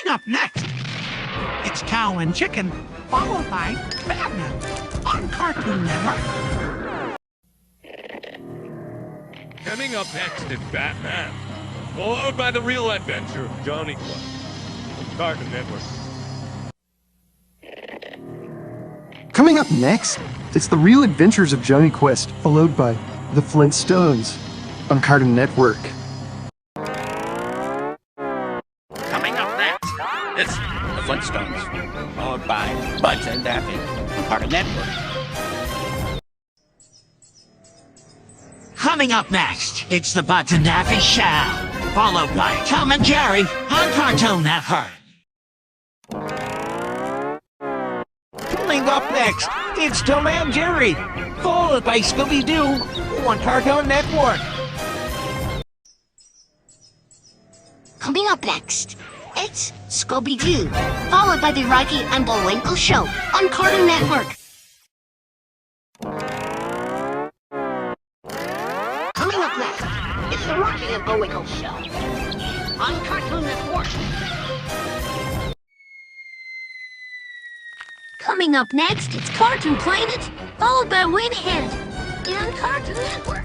Coming up next, it's Cow and Chicken, followed by Batman on Cartoon Network. Coming up next is Batman, followed by the real adventure of Johnny Quest on Cartoon Network. Coming up next, it's the real adventures of Johnny Quest, followed by the Flintstones on Cartoon Network. Coming up next, it's the Flintstones, followed by Buds and Daffy on Cartoon Network. Coming up next, it's the Buds and Daffy Show, followed by Tom and Jerry on Cartoon Network. Coming up next, it's Tom and Jerry, followed by Scooby-Doo on Cartoon Network. Coming up next, it's Scooby-Doo, followed by the Rocky and Bullwinkle Show on Cartoon Network. Coming up next, it's the Rocky and Bullwinkle Show on Cartoon Network. Coming up next, it's Cartoon Planet, followed by Winhead on Cartoon Network.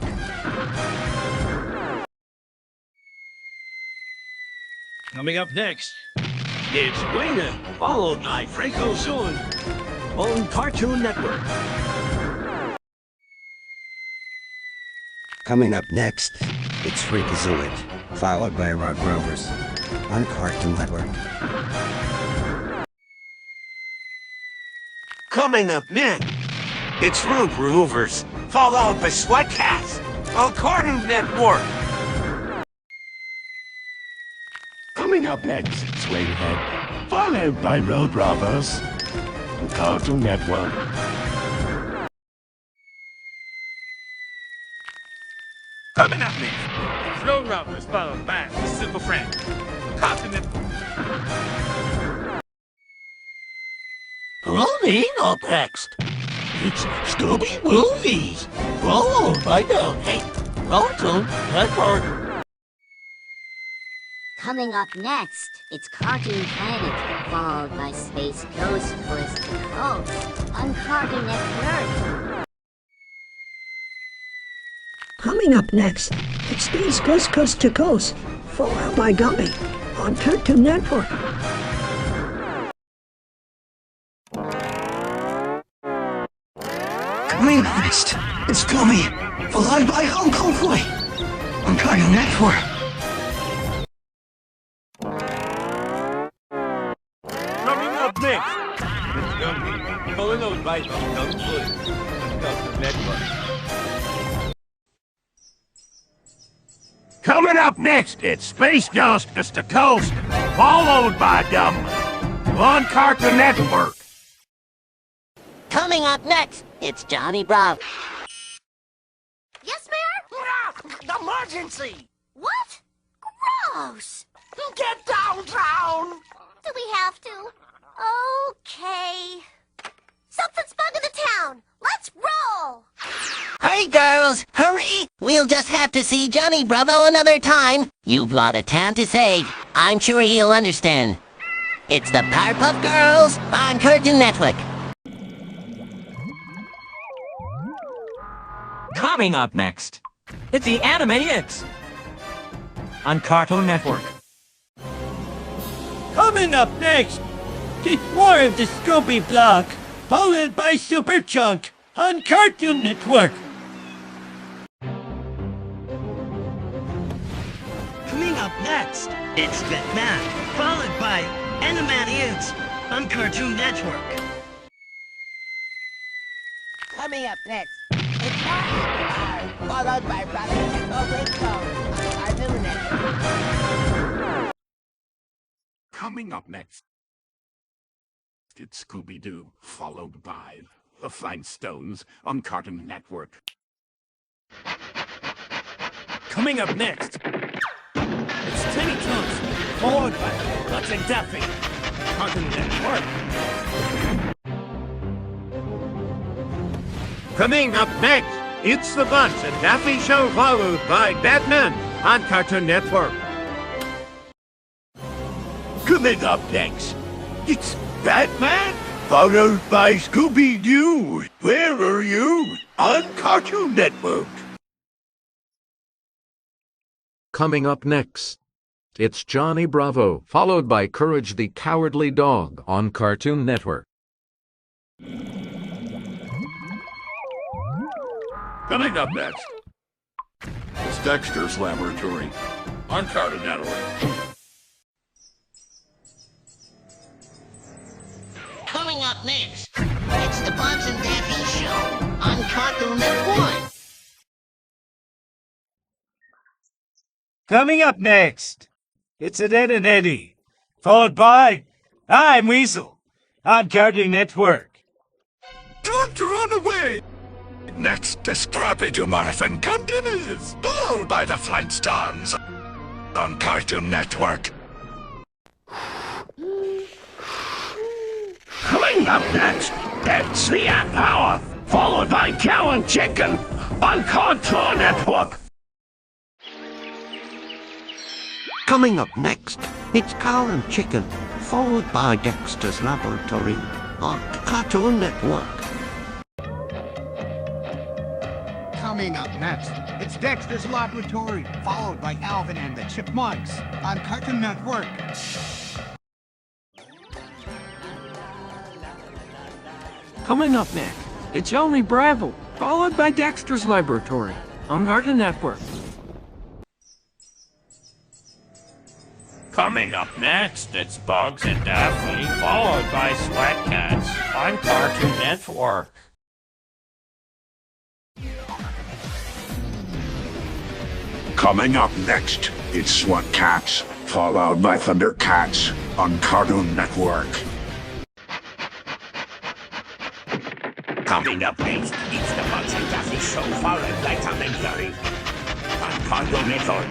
Coming up next, it's Winner, followed by Franco Soon on Cartoon Network. Coming up next, it's Freakazoid, followed by Rock Rovers on Cartoon Network. Coming up next, it's Rook Rovers, followed by Sweatcats on Cartoon Network. Coming up next, it's Wavehead, followed by Road Robbers on Cartoon Network. Coming up next, it's Road Robbers, followed by the Super Friends on Cartoon Network. Coming up next, it's Scooby Movies, followed by the Cartoon Network. Coming up next, it's Cartoon Planet, followed by Space Ghost Coast to Coast on Cartoon Network. Coming up next, it's Space Ghost Coast to Coast, followed by Gummy on Cartoon Network. Coming up next, it's Gummy, followed by Hong Kong Fly on Cartoon Network. Coming up next, it's Gummy, followed by Hong Kong Fly on Cartoon Network. Coming up next, it's Space Ghost Coast to Coast, followed by Dumb on Cartoon Network. Coming up next, it's Johnny Bravo. Yes, Mayor? Emergency! What? Gross! Get downtown! Do we have to? Okay. Something's bugging the town. Let's roll! Hey, girls, hurry! We'll just have to see Johnny Bravo another time. You've got a town to save. I'm sure he'll understand. It's the Powerpuff Girls on Cartoon Network. Coming up next, it's the Animaniacs on Cartoon Network. Coming up next, it's more of the Scooby Block, followed by Super Chunk on Cartoon Network. Coming up next, it's Batman, followed by Animaniacs on Cartoon Network. Coming up next, it's Powerhouse, followed by Rocky and Bullwinkle on Cartoon Network. Coming up next, it's Scooby-Doo, followed by the Flintstones on Cartoon Network. Coming up next, it's Tiny Toons, followed by Buds and Daffy, Cartoon Network. Coming up next, it's the Buds and Daffy Show, followed by Batman on Cartoon Network. Coming up next, it's Batman, followed by Scooby-Doo. Where are you? On Cartoon Network. Coming up next, it's Johnny Bravo, followed by Courage the Cowardly Dog on Cartoon Network. Coming up next, it's Dexter's Laboratory on Cartoon Network. Coming up next, it's the Bugs and Daffy Show on Cartoon Network. Coming up next, it's Ed and Eddie, followed by I'm Weasel on Cartoon Network. Don't run away! Next is Scrappy to Marathon continues, followed by the Flintstones on Cartoon Network. Coming up next, it's the Ant Power, followed by Cow and Chicken on Cartoon Network. Coming up next, it's Cow and Chicken, followed by Dexter's Laboratory on Cartoon Network. Coming up next, it's Dexter's Laboratory, followed by Alvin and the Chipmunks on Cartoon Network. Coming up next, it's Johnny Bravo, followed by Dexter's Laboratory on Cartoon Network. Coming up next, it's Bugs and Daffy, followed by Sweat Cats on Cartoon Network. Coming up next, it's SWAT Cats, followed by Thundercats on Cartoon Network. Coming up next, it's the Bugs and Daffy Show, followed by Tom and Jerry on Cartoon Network.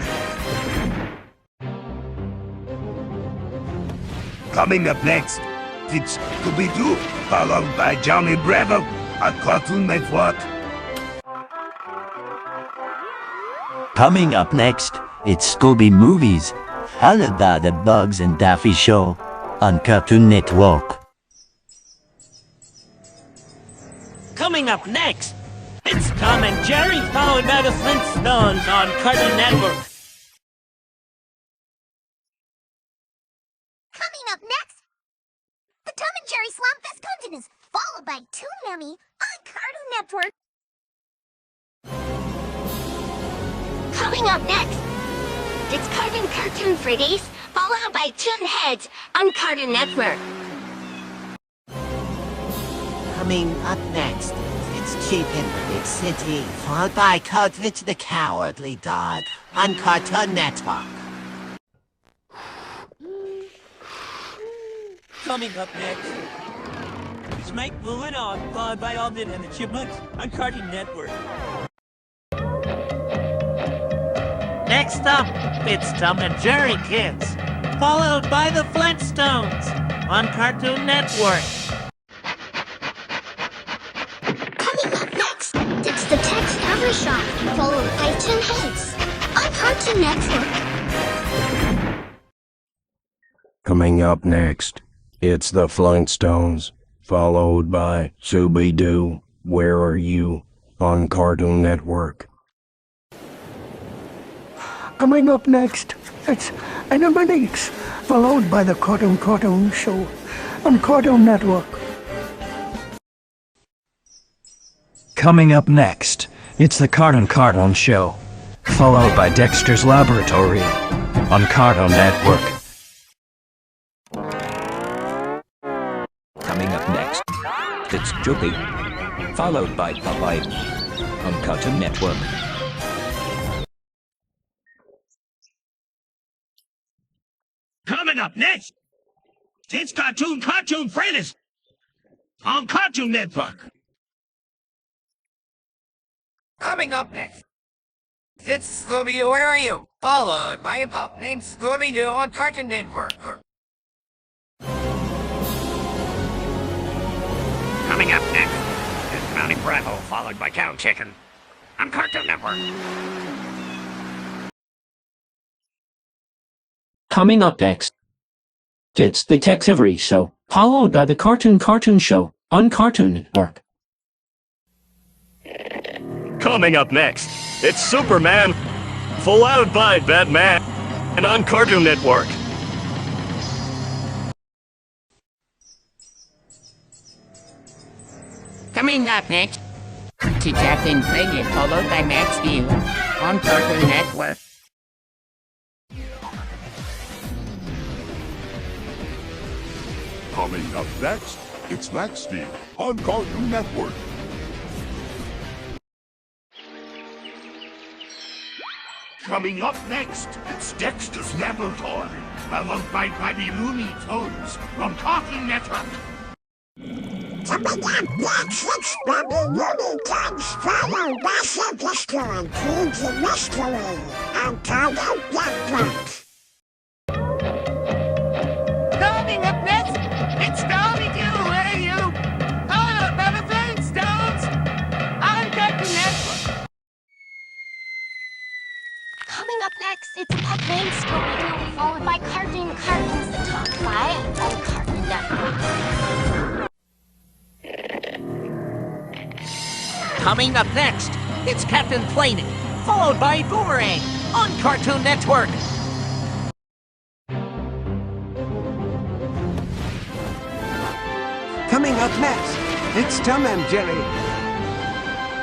Coming up next, it's Scooby-Doo, followed by Johnny Bravo on Cartoon Network. Coming up next, it's Scooby Movies, followed by the Bugs and Daffy Show on Cartoon Network. Coming up next, it's Tom and Jerry, followed by the Flintstones on Cartoon Network. Coming up next, the Tom and Jerry Slamfest continues, followed by Toon Yummy on Cartoon Network. Coming up next, it's Cartoon Fridays, followed by Toon Heads on Cartoon Network. Coming up next, it's Chip in the Big City, followed by Courage the Cowardly Dog on Cartoon Network. Coming up next, it's Mike Moving On, followed by Alvin and the Chipmunks on Cartoon Network. Next up, it's Tom and Jerry Kids, followed by the Flintstones on Cartoon Network. Coming up next, it's the Tex Cover Shop, followed by Toon Heads on Cartoon Network. Coming up next, it's the Flintstones, followed by Scooby-Doo, Where Are You on Cartoon Network. Coming up next, it's Animaniacs, followed by the Cartoon Show on Cartoon Network. Coming up next, it's the Cartoon Show, followed by Dexter's Laboratory on Cartoon Network. Coming up next, it's Droopy, followed by Popeye on Cartoon Network. Coming up next, it's Cartoon Fridays on Cartoon Network. Coming up next, it's Scooby-Doo, Where Are You? Followed by a pup named Scooby-Doo on Cartoon Network. Coming up next, it's Johnny Bravo, followed by Cow and Chicken on Cartoon Network. Coming up next, It's the Tex Avery Show, followed by the Cartoon Show on Cartoon Network. Coming up next, it's Superman, followed by Batman, and on Cartoon Network. Coming up next, to Captain Planet, followed by Max Steel on Cartoon Network. Coming up next, it's Max Steel on Cartoon Network. Coming up next, it's Dexter's Laboratory, followed by Looney Tunes on Cartoon Network. Coming up next, it's Looney Tunes, followed by Sylvester and Teens in Mystery on Cartoon Network. Coming up next, it's Scooby-Doo, where are you? Followed by the Flintstones on Cartoon Network. Coming up next, it's Pet Named Scooby-Doo, followed by Cartoons That Talk by on Cartoon Network. Coming up next, it's Captain Planet, followed by Boomerang on Cartoon Network. Coming up next, it's Tom and Jerry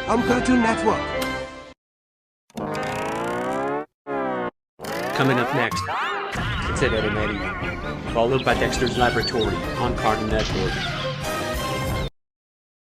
on Cartoon Network. Coming up next, it's Ed, Ed and Eddie, followed by Dexter's Laboratory on Cartoon Network.